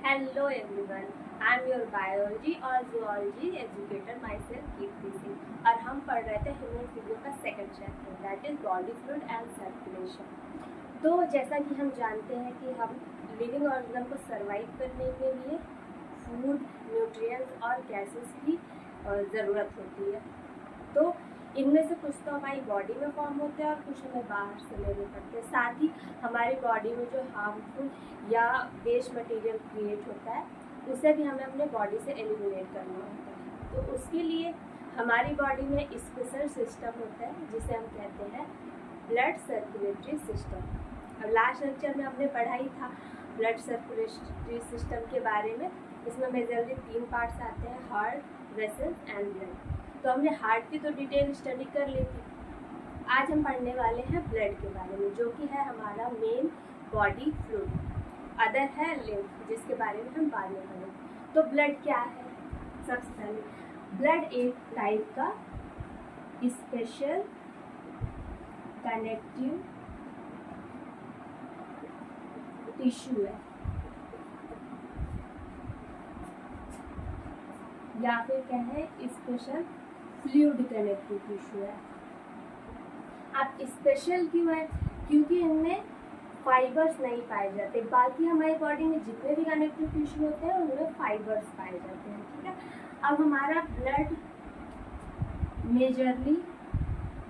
Hello everyone, I am your biology और zoology educator myself कीर्ति सिंह और हम पढ़ रहे थे ह्यूमन फिजियो का second chapter that is body fluid and circulation. तो जैसा कि हम जानते हैं कि हम लिविंग ऑर्गन को सर्वाइव करने के लिए फूड, न्यूट्रिएंट्स और गैसेस की ज़रूरत होती है। तो इनमें से कुछ तो हमारी बॉडी में फॉर्म होते हैं और कुछ हमें बाहर से लेने पड़ते हैं। साथ ही हमारी बॉडी में जो हार्मफुल या वेस्ट मटेरियल क्रिएट होता है उसे भी हमें अपने बॉडी से एलिमिनेट करना होता है। तो उसके लिए हमारी बॉडी में स्पेशल सिस्टम होता है जिसे हम कहते हैं ब्लड सर्कुलेटरी सिस्टम। अब लास्ट लेक्चर में हमने पढ़ा ही था ब्लड सर्कुलेटरी सिस्टम के बारे में। इसमें मेजरली 3 पार्ट्स आते हैं, हार्ट, वेसल्स एंड ब्लड। तो हमने हार्ट की तो डिटेल स्टडी कर ली थी। आज हम पढ़ने वाले हैं ब्लड के बारे में, जो कि है हमारा मेन बॉडी फ्लूइड। अदर है लिम्फ, जिसके बारे में हम बाद में पढ़ेंगे। तो ब्लड क्या है? सबसे पहले ब्लड एक टाइप का स्पेशल कनेक्टिव टिश्यू है, या फिर कहें स्पेशल फ्लूइड कनेक्टिव टिश्यू है। अब स्पेशल क्यों है? क्योंकि इनमें फाइबर्स नहीं पाए जाते। बाकी हमारी बॉडी में जितने भी कनेक्टिव टिश्यू होते हैं उनमें फाइबर्स पाए जाते हैं। ठीक है। अब हमारा ब्लड मेजरली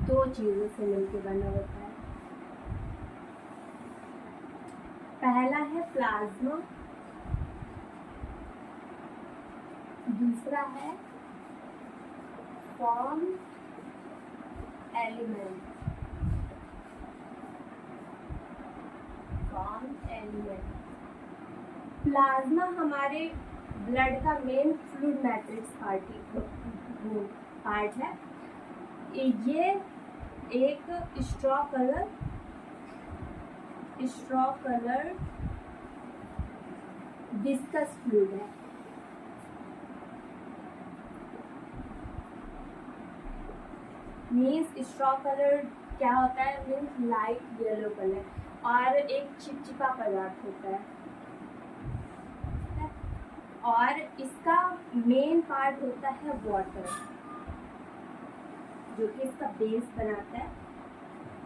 2 चीज़ों से मिलकर बना होता है। पहला है प्लाज्मा, दूसरा है फॉर्म एलिमेंट। प्लाज्मा हमारे ब्लड का मेन फ्लूइड मैट्रिक्स पार्ट है। ये एक स्ट्रॉ कलर विस्कस फ्लूइड है। मीन्स स्ट्रॉ कलर क्या होता है? मीन्स लाइट येलो कलर, और एक चिपचिपा पदार्थ होता है। और इसका मेन पार्ट होता है वाटर, जो कि इसका बेस बनाता है,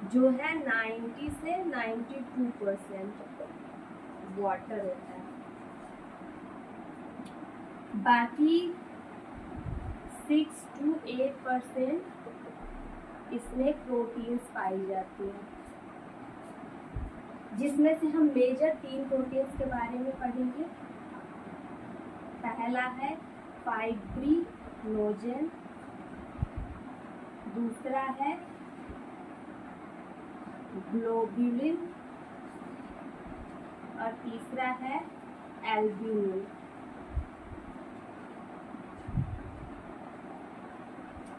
जो है 90 से 92% वाटर होता है। बाकी 6 to 8% इसमें प्रोटीन्स पाई जाती हैं, जिसमें से हम मेजर 3 प्रोटीन्स के बारे में पढ़ेंगे। पहला है फाइब्रिनोजेन, दूसरा है ग्लोब्यूलिन और तीसरा है एल्ब्यूमिन।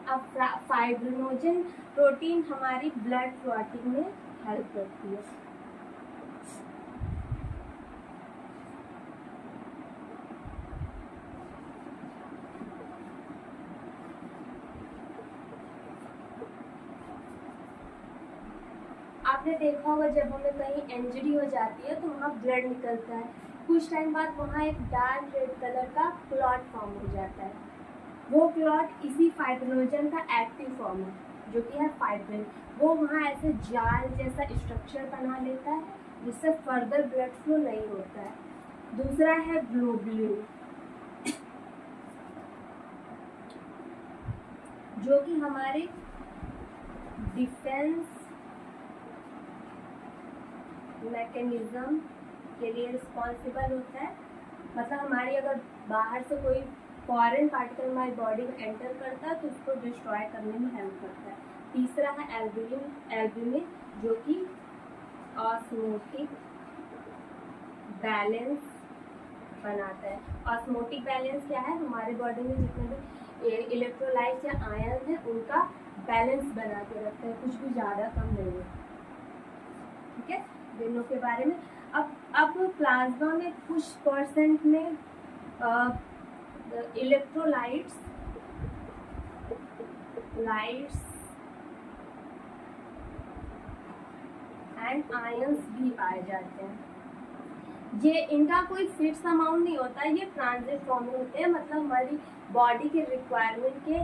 अब फाइब्रिनोजेन प्रोटीन हमारी ब्लड क्लॉटिंग में हेल्प करती है। आपने देखा होगा जब हमें कहीं इंजरी हो जाती है तो वहाँ ब्लड निकलता है, कुछ टाइम बाद वहाँ एक डार्क रेड कलर का क्लॉट फॉर्म हो जाता है। वो क्लॉट इसी फाइब्रिनोजेन का एक्टिव फॉर्म है, जो कि है फाइब्रिन। वो वहाँ ऐसे जाल जैसा स्ट्रक्चर बना लेता है, जिससे फर्दर ब्लड फ्लो नहीं होता है। दूसरा है ग्लोब्यूलिन, जो कि हमारे डिफेंस मैकेनिज्म के लिए रिस्पॉन्सिबल होता है। मतलब हमारी अगर बाहर से कोई फॉरेन पार्टिकल हमारी बॉडी में एंटर करता है तो उसको डिस्ट्रॉय करने में हेल्प करता है। तीसरा है एल्ब्यूमिन, जो कि ऑस्मोटिक बैलेंस बनाता है। ऑस्मोटिक बैलेंस क्या है? हमारे बॉडी में जितने भी इलेक्ट्रोलाइट्स या आयन है उनका बैलेंस बना के रखता है, कुछ भी ज़्यादा कम नहीं है। ठीक है, दोनों के बारे में। अब प्लाज्मा में कुछ परसेंट में इलेक्ट्रोलाइट्स एंड आयंस भी पाए जाते हैं। ये इनका कोई फिक्स अमाउंट नहीं होता, ये ट्रांजिट फॉर्म में होते हैं, मतलब हमारी बॉडी के रिक्वायरमेंट के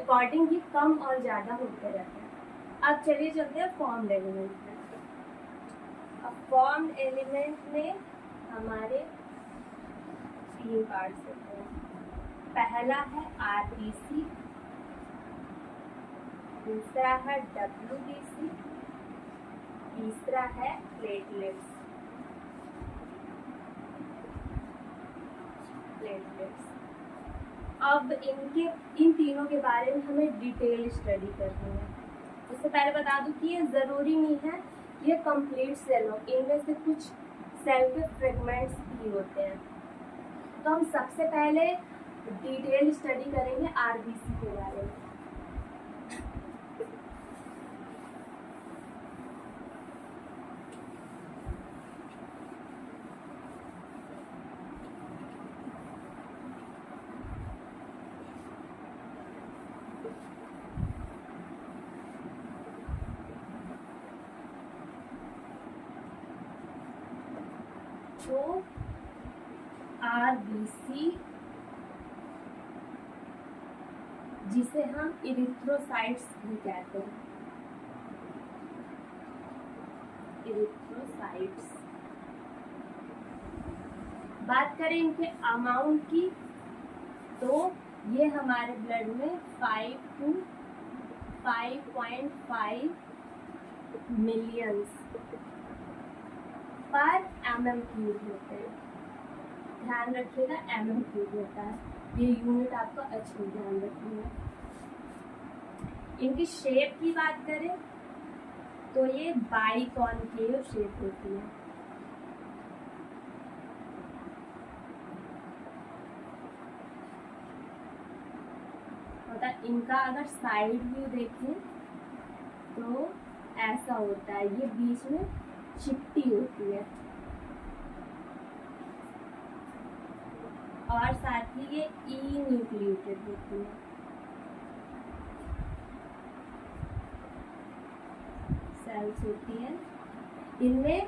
अकॉर्डिंग ये कम और ज़्यादा होते रहते हैं। अब चलिए चलते हैं फॉर्म्ड एलिमेंट में। अब फॉर्म्ड एलिमेंट में हमारे 3 पार्ट्स होते हैं। पहला है आरबीसी, दूसरा है डब्ल्यूबीसी, तीसरा है प्लेटलेट्स। अब इन तीनों के बारे में हमें डिटेल स्टडी करनी है। उससे पहले बता दूं कि ये ज़रूरी नहीं है ये कंप्लीट सेल हो, इनमें से कुछ सेल के फ्रेगमेंट्स भी होते हैं। तो हम सबसे पहले डिटेल स्टडी करेंगे आरबीसी के बारे में। तो आरबीसी, जिसे हम इरिथ्रोसाइट्स भी कहते हैं, इरिथ्रोसाइट्स। बात करें इनके अमाउंट की, तो ये हमारे ब्लड में 5 to 5.5 मिलियंस पर mm³ होते हैं। ध्यान रखिएगा mm³ होता है, ये यूनिट आपका अच्छी ध्यान रखिएगा। इनकी शेप की बात करें तो ये बाइकॉनकेव शेप होती है। मतलब इनका अगर साइड व्यू देखें तो ऐसा होता है, ये बीच में चिपटी होती है और साथ ही ये ई न्यूक्लिएटेड होती है। सेल्स होती है, इनमें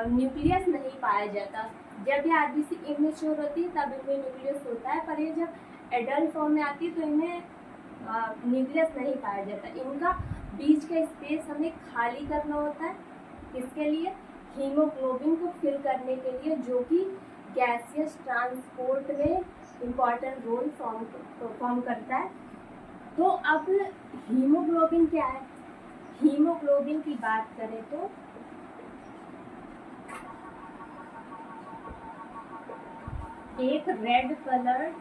न्यूक्लियस नहीं पाया जाता। जब ये आरबीसी इमेच्योर होती है तब इनमें न्यूक्लियस होता है, पर ये जब एडल्ट फॉर्म में आती है तो इनमें न्यूक्लियस नहीं पाया जाता। इनका बीच का स्पेस हमें खाली करना होता है, इसके लिए हीमोग्लोबिन को फिल करने के लिए, जो कि गैसियस ट्रांसपोर्ट में इम्पॉर्टेंट रोल फॉर्म करता है। तो अब हीमोग्लोबिन क्या है? हीमोग्लोबिन की बात करें तो एक red colour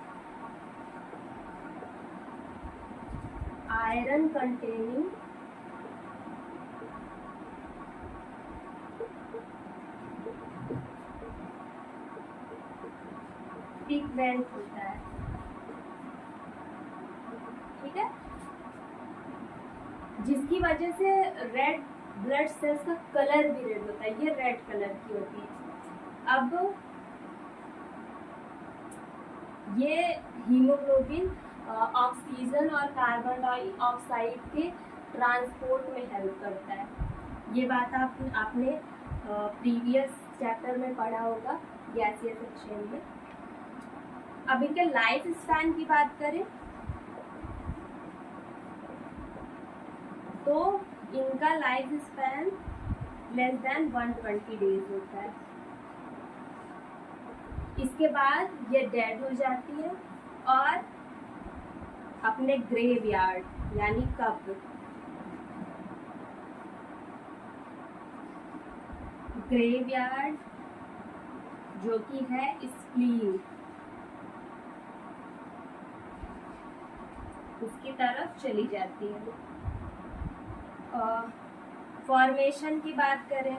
iron containing pigment होता है, ठीक है, जिसकी वजह से रेड ब्लड सेल्स का कलर भी रेड होता है। ये रेड कलर की होती है। अब ये हीमोग्लोबिन ऑक्सीजन और कार्बन डाइऑक्साइड के ट्रांसपोर्ट में हेल्प करता है। ये बात आपने प्रीवियस चैप्टर में पढ़ा होगा गैसियस एक्सचेंज में। अब इनके लाइफ स्पैन की बात करें तो इनका life span less than 120 days होता है। इसके बाद ये डेड हो जाती है और अपने ग्रेवयार्ड यानी कब्र, ग्रेवयार्ड जो कि है स्प्लीन, उसकी तरफ चली जाती है। फॉर्मेशन की बात करें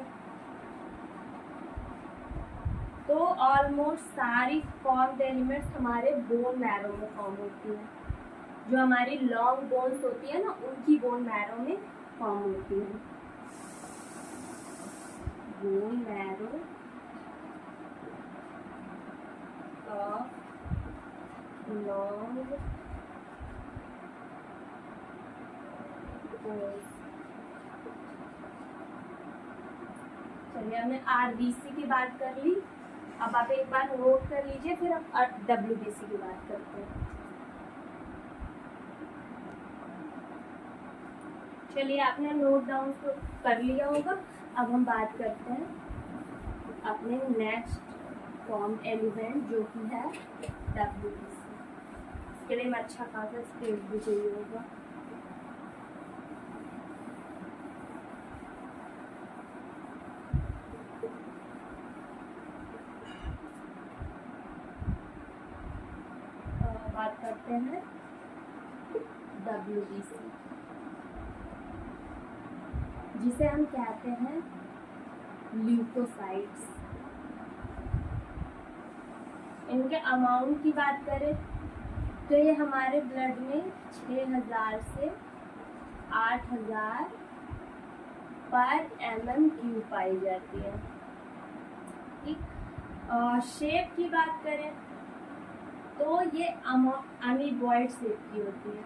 तो ऑलमोस्ट सारी फॉर्म्ड एलिमेंट्स हमारे बोन मैरो में फॉर्म होती है। जो हमारी लॉन्ग बोन्स होती है ना, उनकी बोन मैरो में फॉर्म होती है। Bone marrow of long bones. चलिए हमने आरबीसी की बात कर ली, अब आप एक बार नोट कर लीजिए, फिर हम डब्ल्यूबीसी की बात करते हैं। चलिए आपने नोट डाउन तो कर लिया होगा। अब हम बात करते हैं अपने नेक्स्ट फॉर्म एलिमेंट जो कि है डब्ल्यूबीसी। इसके लिए मैं अच्छा खासा स्पेस भी चाहिए होगा। बात करते हैं डब्ल्यूबीसी, जिसे हम कहते हैं ल्यूकोसाइट्स। इनके अमाउंट की बात करें तो ये हमारे ब्लड में 6000 से 8000 पर mm³ पाई जाती है। ठीक, शेप की बात करें तो ये अमीबॉइड शेप की होती है।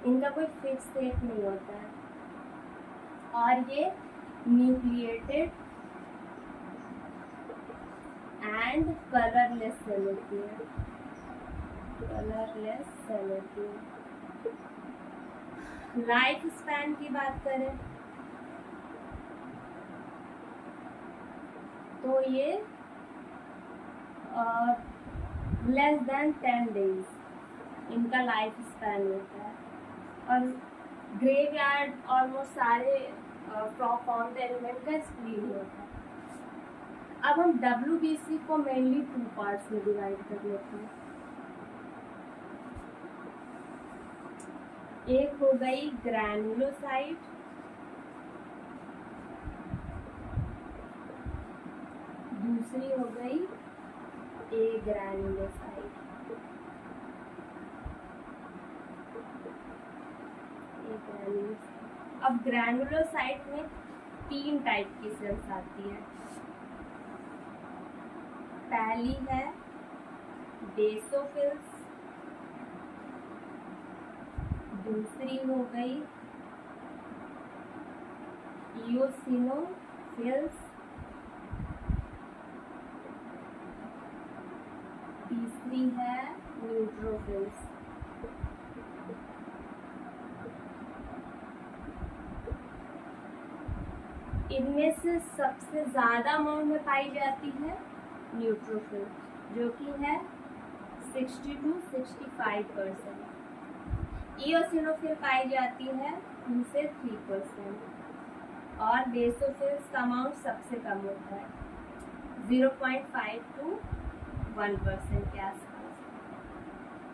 इनका कोई फिक्स शेप नहीं होता है और ये न्यूक्लिएटेड एंड कलरलेस सेल होती है। कलरलेस सेल होती है। लाइफ स्पैन की बात करें तो ये लेस देन 10 डेज इनका लाइफ स्पैन होता है। और ग्रेवयार्ड ऑलमोस्ट सारे फॉर्म एलिमेंट का स्प्लीन होता है। अब हम डब्ल्यूबीसी को मेनली 2 पार्ट्स में डिवाइड कर लेते हैं। एक हो गई ग्रैनुलोसाइट, दूसरी हो गई एग्रैनुलोसाइट। अब ग्रैनुलोसाइट में 3 टाइप की सेल्स आती है। पहली है बेसोफिल्स, दूसरी हो गई इओसिनोफिल्स, तीसरी है न्यूट्रोफिल्स। इनमें से सबसे ज्यादा अमाउंट में पाई जाती है न्यूट्रोफिल, जो कि है 60 to 65%। इओसिनोफिल पाई जाती है 2 से 3% और बेसोफिल्स का अमाउंट सबसे कम होता है 0.5 to 1% के आसपास।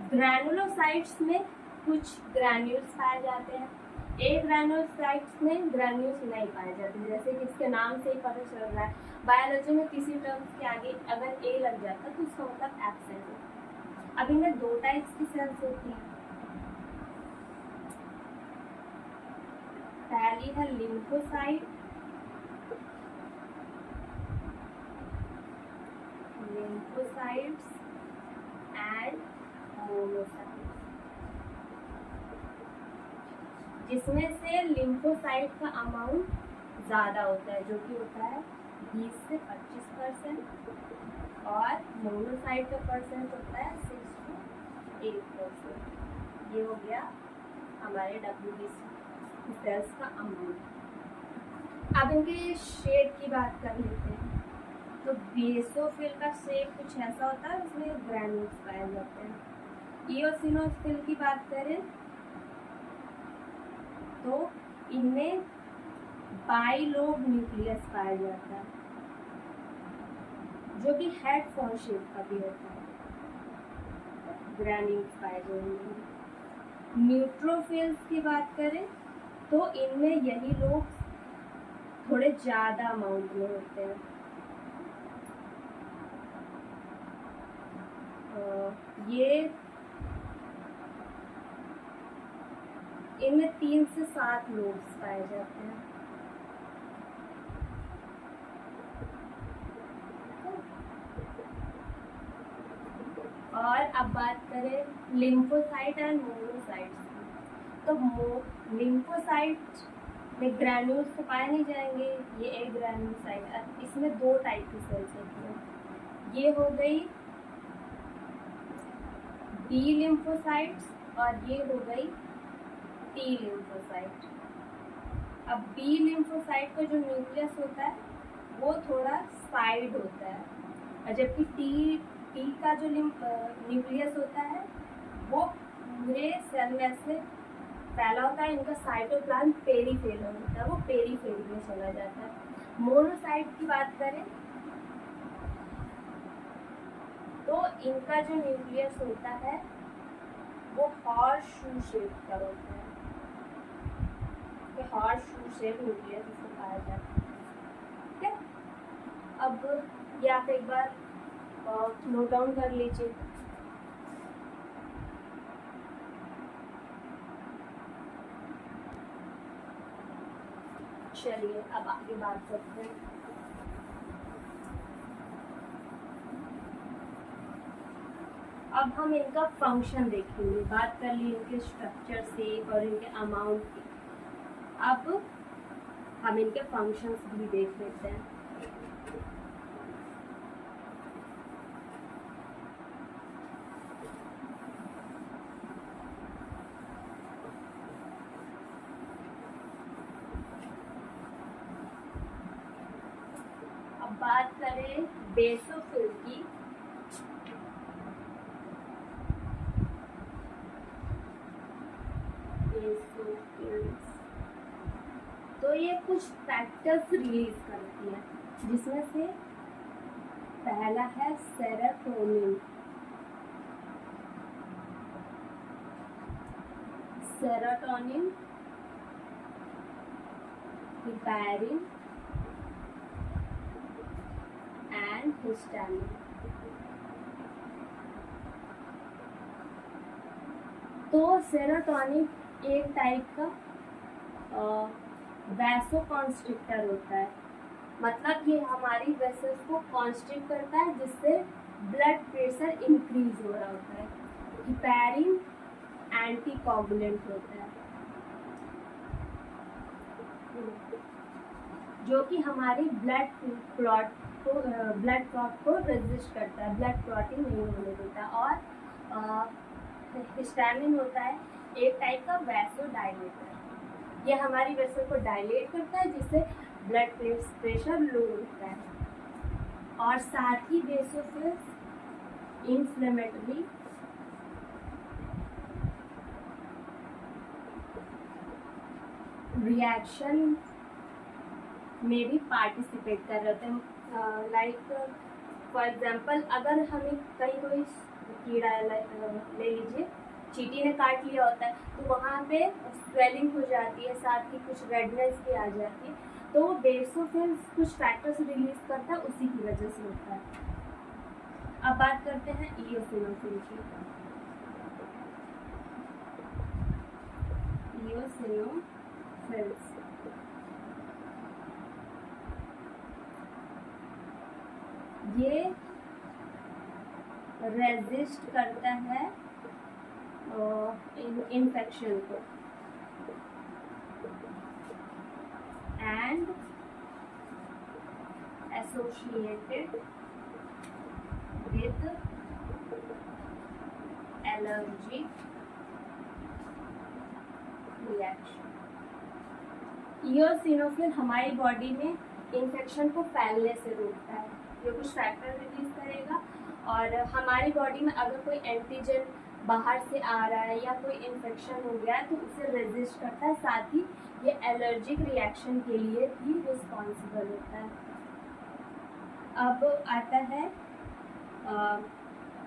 ग्रैनुलोसाइट्स में कुछ ग्रैन्यूल्स पाए जाते हैं, एक ग्रैनुलोसाइट्स में ग्रैन्यूल्स नहीं पाए जाते, जैसे कि इसके नाम से ही पता चल रहा है। बायोलॉजी में किसी टर्म्स के आगे अगर ए लग जाता है तो उसका मतलब एब्सेंट है। अब इनमें 2 टाइप्स की सेल्स होती हैं। पहली है लिम्फोसाइट, लिम्फोसाइट्स एंड मोनोसाइट्स, जिसमें से लिम्फोसाइट का अमाउंट ज़्यादा होता है, जो कि होता है 20 से 25% और मोनोसाइट का परसेंट होता है 6 to 8%। ये हो गया हमारे डब्ल्यूबीसी सेल्स का अमाउंट। अब इनके शेप की बात कर लेते हैं। तो बेसोफिल का शेप कुछ ऐसा होता है, उसमें ग्रैन्यूल्स पाए जाते हैं। इओसिनोफिल की बात करें तो इनमें बाइलोब न्यूक्लियस पाया जाता है, जो कि हेड फॉर्म शेप का भी होता है। ग्रैन्यूल्स पाए जाएंगे। न्यूट्रोफिल्स की बात करें तो इनमें यही लोग थोड़े ज़्यादा अमाउंट में होते हैं। ये इनमें 3 से 7 लोब्स पाए जाते हैं। और अब बात करें लिम्फोसाइट एंड मोनोसाइट्स की, तो लिम्फोसाइट में ग्रैन्यूल्स तो पाए नहीं जाएंगे, ये एक ग्रैन्यूलोसाइट। इसमें दो टाइप की सेल्स होती हैं, ये हो गई बी लिम्फोसाइट्स और ये हो गई टी लिम्फोसाइट। अब बी लिम्फोसाइट का जो न्यूक्लियस होता है वो थोड़ा साइड होता है, और जबकि टी का जो न्यूक्लियस होता है वो पूरे सेल में से फैला होता है। इनका साइटोप्लाज्म पेरीफेरल होता है, वो पेरीफेरी में चला जाता है। मोनोसाइट की बात करें तो इनका जो न्यूक्लियस होता है वो हॉर्स शू शेप का होता है, तो हॉर्स शू शेप न्यूक्लियस इसको कहा जाता है। ठीक है, अब ये आप एक बार नोट डाउन कर लीजिए। चलिए अब आगे बात करते हैं। अब हम इनका फंक्शन देखेंगे, बात कर ली इनके स्ट्रक्चर से और इनके अमाउंट की। अब हम इनके फंक्शंस भी देख लेते हैं। अब बात करें बेसोफिल की, तो ये कुछ फैक्टर्स रिलीज करती है, जिसमें से पहला है serotonin. Serotonin, heparin and histamine. तो सेरोटोनिन एक टाइप का वैसोकॉन्स्ट्रिक्टर होता है, मतलब ये हमारी वेसल्स को कॉन्स्ट्रिक्ट करता है, जिससे ब्लड प्रेशर इंक्रीज हो रहा होता है। हिपैरिन एंटीकोगुलेंट होता है, जो कि हमारी ब्लड क्लॉट को रेजिस्ट करता है, ब्लड क्लॉटिंग नहीं होने देता। और हिस्टामिन होता है एक टाइप का वैसोडाइलेटर, ये हमारी वेसल को डायलेट करता है, जिससे ब्लड प्रेशर लो होता है। और साथ ही बेसोफिल्स इन्फ्लेमेटरी रिएक्शन में भी पार्टिसिपेट कर रहे हैं। लाइक फॉर एग्जांपल, अगर हमें कहीं कोई कीड़ा ले लीजिए, चींटी ने काट लिया होता है, तो वहाँ पे स्वेलिंग हो जाती है, साथ ही कुछ रेडनेस भी आ जाती है। तो बेसोफिल्स कुछ फैक्टर्स रिलीज करता है, उसी की वजह से होता है। अब बात करते हैं इओसिनोफिल की। इओसिनोफिल्स ये रेजिस्ट करता है इन्फेक्शन को and associated with allergy reaction. Eosinophil हमारी बॉडी में इन्फेक्शन को फैलने से रोकता है, ये कुछ फैक्टर रिलीज करेगा। और हमारी बॉडी में अगर कोई एंटीजन बाहर से आ रहा है या कोई इन्फेक्शन हो गया है तो उसे रेजिस्ट करता है, साथ ही ये एलर्जिक रिएक्शन के लिए भी रिस्पॉन्सिबल होता है। अब आता है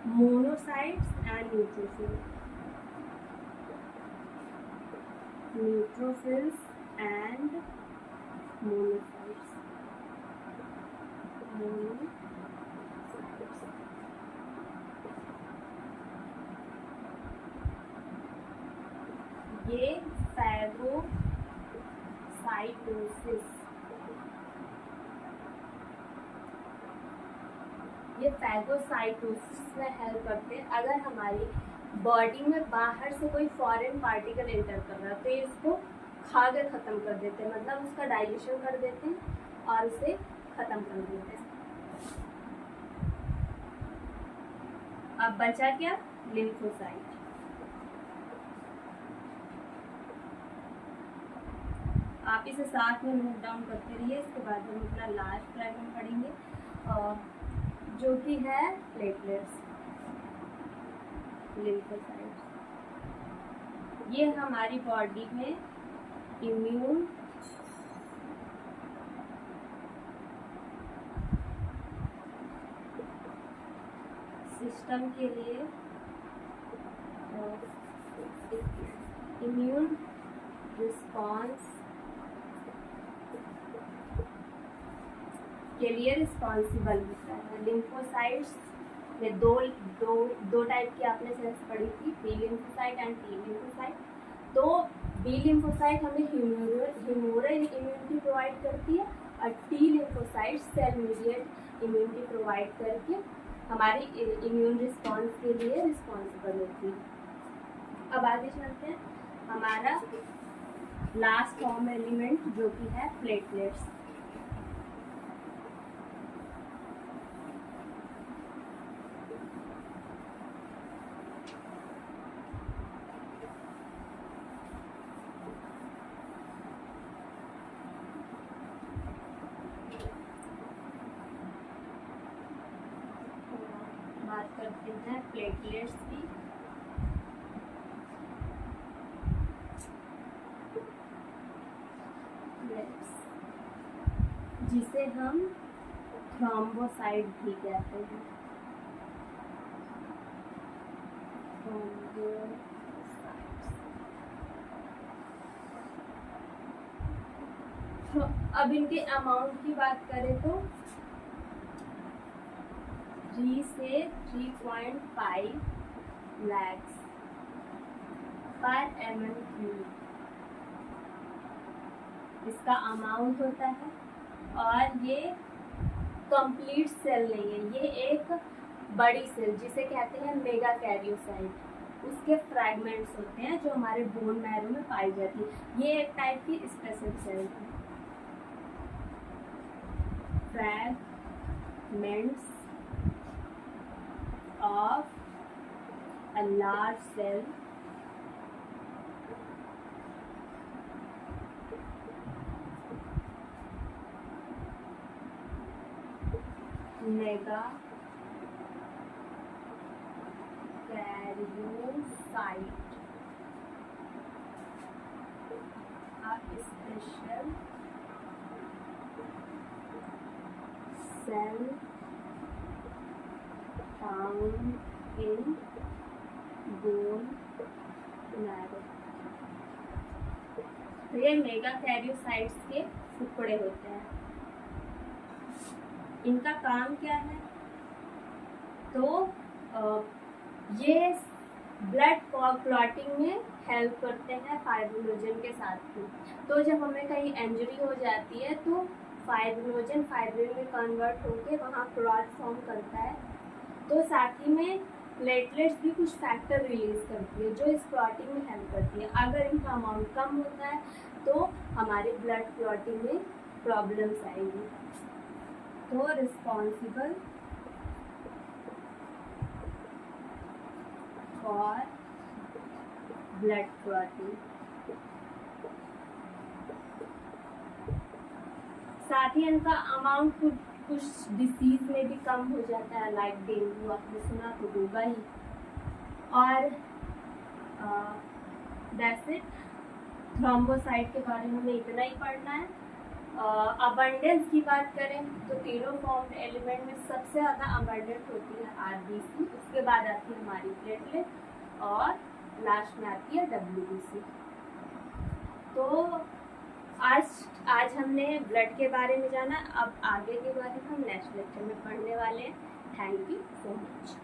monocytes and neutrophils and monocytes. ये फैगोसाइटोसिस में हेल्प करते हैं। अगर हमारी बॉडी में बाहर से कोई फॉरेन पार्टिकल एंटर कर रहा है तो ये इसको खा के ख़त्म कर देते हैं, मतलब उसका डाइजेशन कर देते हैं और उसे ख़त्म कर देते हैं। अब बचा क्या? लिम्फोसाइट। आप इसे साथ में नोट डाउन करते रहिए, इसके बाद हम अपना लास्ट फ्रैगमेंट पढ़ेंगे जो कि है प्लेटलेट्स। लिम्फोसाइट्स ये हमारी बॉडी में इम्यून सिस्टम के लिए इम्यून रिस्पॉन्स के लिए रिस्पॉन्सिबल होता है। लिम्फोसाइट्स में दो टाइप की आपने सेल्स पढ़ी थी, B lymphocyte and T lymphocyte. तो बी लिम्फोसाइट हमें ह्यूमोरल इम्यूनिटी प्रोवाइड करती है और T lymphocyte cell mediate immunity provide करके हमारी इम्यून रिस्पॉन्स के लिए रिस्पॉन्सिबल होती है। अब आगे चलते हैं, हमारा लास्ट फॉर्म एलिमेंट जो कि है प्लेटलेट्स। बात करते हैं प्लेटलेट्स की। जिसे हम थ्रोम्बोसाइट भी कहते हैं। तो अब इनके अमाउंट की बात करें तो 3 से 3.5 lakhs पर mm³ इसका अमाउंट होता है। और ये कंप्लीट सेल नहीं है, ये एक बड़ी सेल जिसे कहते हैं मेगा कैरियोसाइट, उसके फ्रैगमेंट्स होते हैं जो हमारे बोन मैरो में पाई जाती है। ये एक टाइप की स्पेशल सेल है। Fragments of a large cell mega karyocyte, a special cell found in bone marrow। तो ये मेगा कैरियोसाइट्स के टुकड़े होते हैं। इनका काम क्या है? तो ये ब्लड क्लॉटिंग में हेल्प करते हैं फाइब्रिनोजन के साथ में। तो जब हमें कहीं इंजरी हो जाती है तो फाइब्रिनोजन फाइब्रिन में कन्वर्ट होकर वहाँ क्लॉट फॉर्म करता है। तो साथ ही में प्लेटलेट्स भी कुछ फैक्टर रिलीज करती है जो इस क्लॉटिंग में हेल्प करती है। अगर इनका अमाउंट कम होता है तो हमारे ब्लड क्लॉटिंग में प्रॉब्लम्स आएंगी। तो रिस्पॉन्सिबल फॉर ब्लड क्लॉटिंग। साथ ही इनका अमाउंट कुछ डिसीज में भी कम हो जाता है, लाइक डेंगू आपने सुना तो होगा ही। और दैट्स इट। थ्रोम्बोसाइट के बारे में हमें इतना ही पढ़ना है। अबंडेंस की बात करें तो तीनों फॉर्म्ड एलिमेंट में सबसे ज़्यादा अबंडेंट होती है आरबीसी, उसके बाद आती है हमारी प्लेटलेट और लास्ट में आती है डब्ल्यूबीसी। तो आज हमने ब्लड के बारे में जाना, अब आगे के बारे में हम नेक्स्ट लेक्चर में पढ़ने वाले हैं। Thank you so much.